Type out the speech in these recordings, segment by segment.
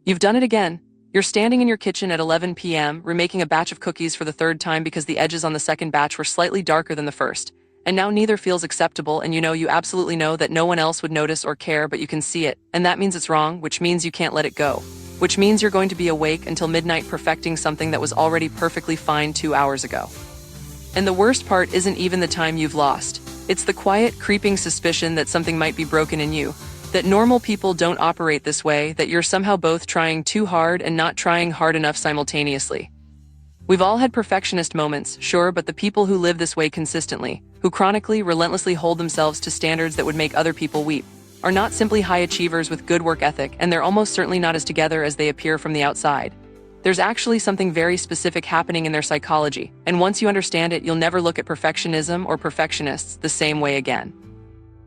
You've done it again. You're standing in your kitchen at 11 p.m., remaking a batch of cookies for the third time because the edges on the second batch were slightly darker than the first. And now neither feels acceptable, and you absolutely know that no one else would notice or care, but you can see it. And that means it's wrong, which means you can't let it go. Which means you're going to be awake until midnight perfecting something that was already perfectly fine 2 hours ago. And the worst part isn't even the time you've lost. It's the quiet, creeping suspicion that something might be broken in you. That normal people don't operate this way, that you're somehow both trying too hard and not trying hard enough simultaneously. We've all had perfectionist moments, sure, but the people who live this way consistently, who chronically, relentlessly hold themselves to standards that would make other people weep, are not simply high achievers with good work ethic, and they're almost certainly not as together as they appear from the outside. There's actually something very specific happening in their psychology, and once you understand it, you'll never look at perfectionism or perfectionists the same way again.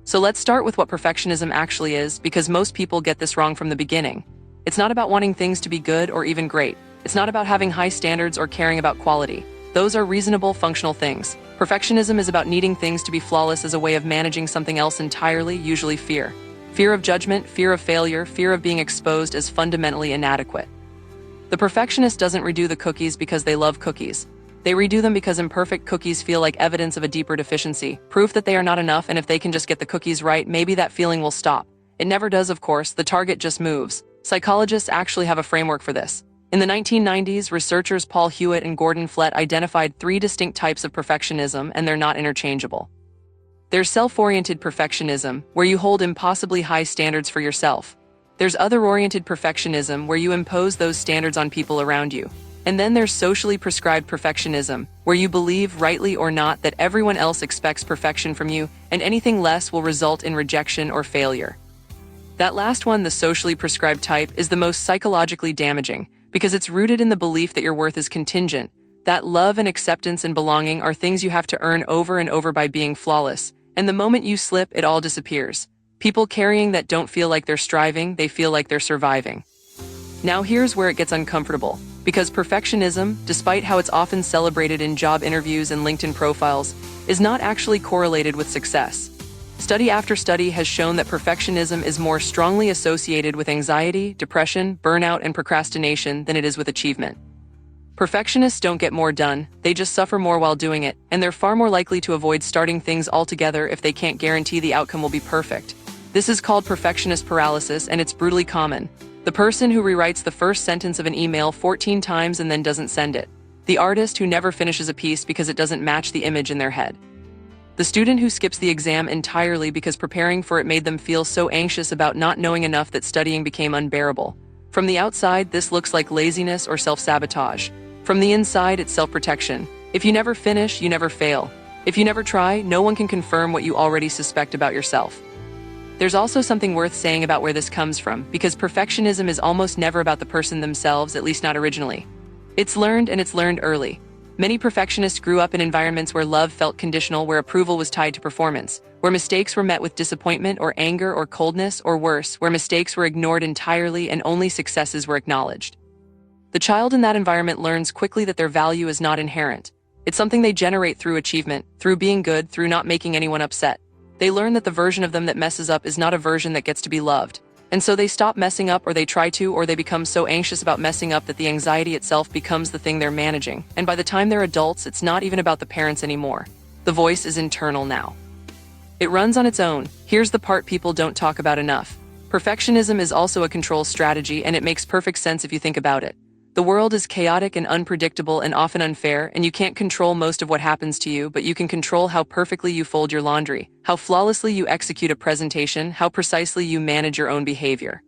So let's start with what perfectionism actually is, because most people get this wrong from the beginning. It's not about wanting things to be good or even great. It's not about having high standards or caring about quality. Those are reasonable, functional things. Perfectionism is about needing things to be flawless as a way of managing something else entirely, usually fear. Fear of judgment, fear of failure, fear of being exposed as fundamentally inadequate. The perfectionist doesn't redo the cookies because they love cookies. They redo them because imperfect cookies feel like evidence of a deeper deficiency, proof that they are not enough, and if they can just get the cookies right, maybe that feeling will stop. It never does, of course. The target just moves. Psychologists actually have a framework for this. In the 1990s, researchers Paul Hewitt and Gordon Flett identified 3 distinct types of perfectionism, and they're not interchangeable. There's self-oriented perfectionism, where you hold impossibly high standards for yourself. There's other-oriented perfectionism, where you impose those standards on people around you. And then there's socially prescribed perfectionism, where you believe, rightly or not, that everyone else expects perfection from you, and anything less will result in rejection or failure. That last one, the socially prescribed type, is the most psychologically damaging, because it's rooted in the belief that your worth is contingent, that love and acceptance and belonging are things you have to earn over and over by being flawless, and the moment you slip, it all disappears. People carrying that don't feel like they're striving, they feel like they're surviving. Now here's where it gets uncomfortable. Because perfectionism, despite how it's often celebrated in job interviews and LinkedIn profiles, is not actually correlated with success. Study after study has shown that perfectionism is more strongly associated with anxiety, depression, burnout, and procrastination than it is with achievement. Perfectionists don't get more done, they just suffer more while doing it, and they're far more likely to avoid starting things altogether if they can't guarantee the outcome will be perfect. This is called perfectionist paralysis, and it's brutally common. The person who rewrites the first sentence of an email 14 times and then doesn't send it. The artist who never finishes a piece because it doesn't match the image in their head. The student who skips the exam entirely because preparing for it made them feel so anxious about not knowing enough that studying became unbearable. From the outside, this looks like laziness or self-sabotage. From the inside, it's self-protection. If you never finish, you never fail. If you never try, no one can confirm what you already suspect about yourself. There's also something worth saying about where this comes from, because perfectionism is almost never about the person themselves, at least not originally. It's learned, and it's learned early. Many perfectionists grew up in environments where love felt conditional, where approval was tied to performance, where mistakes were met with disappointment or anger or coldness, or worse, where mistakes were ignored entirely and only successes were acknowledged. The child in that environment learns quickly that their value is not inherent. It's something they generate through achievement, through being good, through not making anyone upset. They learn that the version of them that messes up is not a version that gets to be loved. And so they stop messing up, or they try to, or they become so anxious about messing up that the anxiety itself becomes the thing they're managing. And by the time they're adults, it's not even about the parents anymore. The voice is internal now. It runs on its own. Here's the part people don't talk about enough. Perfectionism is also a control strategy, and it makes perfect sense if you think about it. The world is chaotic and unpredictable and often unfair, and you can't control most of what happens to you, but you can control how perfectly you fold your laundry, how flawlessly you execute a presentation, how precisely you manage your own behavior.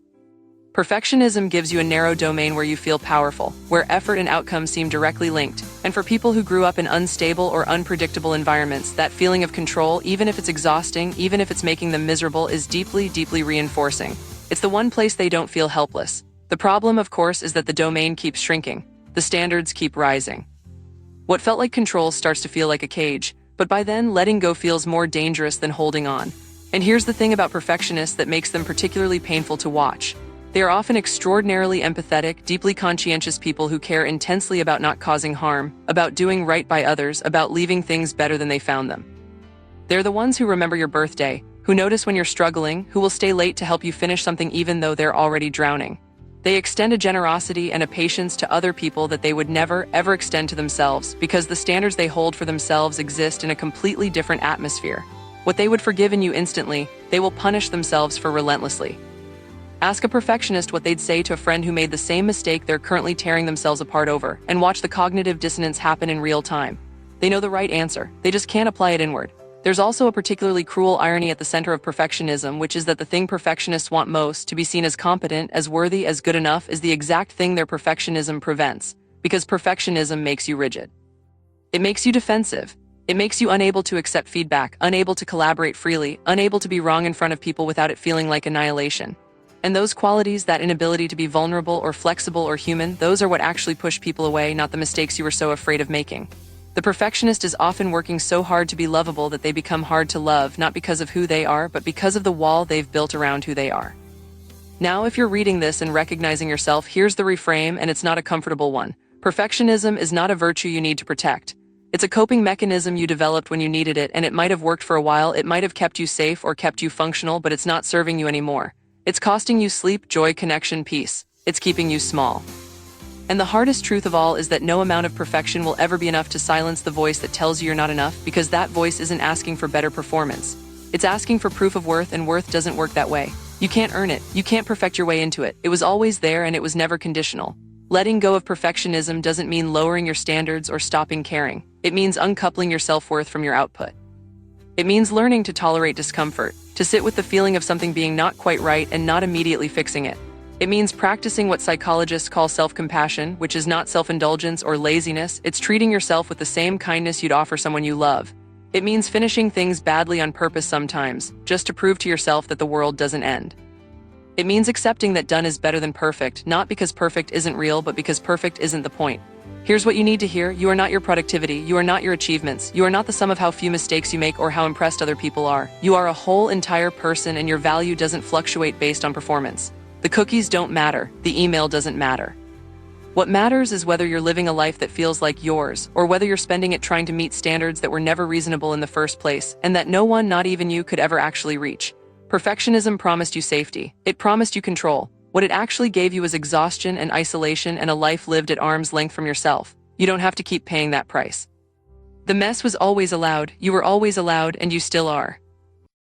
Perfectionism gives you a narrow domain where you feel powerful, where effort and outcome seem directly linked, and for people who grew up in unstable or unpredictable environments, that feeling of control, even if it's exhausting, even if it's making them miserable, is deeply, deeply reinforcing. It's the one place they don't feel helpless. The problem, of course, is that the domain keeps shrinking. The standards keep rising. What felt like control starts to feel like a cage, but by then, letting go feels more dangerous than holding on. And here's the thing about perfectionists that makes them particularly painful to watch. They are often extraordinarily empathetic, deeply conscientious people who care intensely about not causing harm, about doing right by others, about leaving things better than they found them. They're the ones who remember your birthday, who notice when you're struggling, who will stay late to help you finish something even though they're already drowning. They extend a generosity and a patience to other people that they would never, ever extend to themselves because the standards they hold for themselves exist in a completely different atmosphere. What they would forgive in you instantly, they will punish themselves for relentlessly. Ask a perfectionist what they'd say to a friend who made the same mistake they're currently tearing themselves apart over, and watch the cognitive dissonance happen in real time. They know the right answer, they just can't apply it inward. There's also a particularly cruel irony at the center of perfectionism, which is that the thing perfectionists want most, to be seen as competent, as worthy, as good enough, is the exact thing their perfectionism prevents, because perfectionism makes you rigid. It makes you defensive. It makes you unable to accept feedback, unable to collaborate freely, unable to be wrong in front of people without it feeling like annihilation. And those qualities, that inability to be vulnerable or flexible or human, those are what actually push people away, not the mistakes you were so afraid of making. The perfectionist is often working so hard to be lovable that they become hard to love, not because of who they are, but because of the wall they've built around who they are. Now, if you're reading this and recognizing yourself, here's the reframe, and it's not a comfortable one. Perfectionism is not a virtue you need to protect. It's a coping mechanism you developed when you needed it, and it might have worked for a while, it might have kept you safe or kept you functional, but it's not serving you anymore. It's costing you sleep, joy, connection, peace. It's keeping you small. And the hardest truth of all is that no amount of perfection will ever be enough to silence the voice that tells you you're not enough, because that voice isn't asking for better performance. It's asking for proof of worth, and worth doesn't work that way. You can't earn it. You can't perfect your way into it. It was always there, and it was never conditional. Letting go of perfectionism doesn't mean lowering your standards or stopping caring. It means uncoupling your self-worth from your output. It means learning to tolerate discomfort, to sit with the feeling of something being not quite right and not immediately fixing it. It means practicing what psychologists call self-compassion, which is not self-indulgence or laziness. It's treating yourself with the same kindness you'd offer someone you love. It means finishing things badly on purpose sometimes, just to prove to yourself that the world doesn't end. It means accepting that done is better than perfect, not because perfect isn't real, but because perfect isn't the point. Here's what you need to hear. You are not your productivity. You are not your achievements. You are not the sum of how few mistakes you make or how impressed other people are. You are a whole entire person, and your value doesn't fluctuate based on performance. The cookies don't matter. The email doesn't matter. What matters is whether you're living a life that feels like yours, or whether you're spending it trying to meet standards that were never reasonable in the first place, and that no one, not even you, could ever actually reach. Perfectionism promised you safety. It promised you control. What it actually gave you was exhaustion and isolation and a life lived at arm's length from yourself. You don't have to keep paying that price. The mess was always allowed. You were always allowed, and you still are.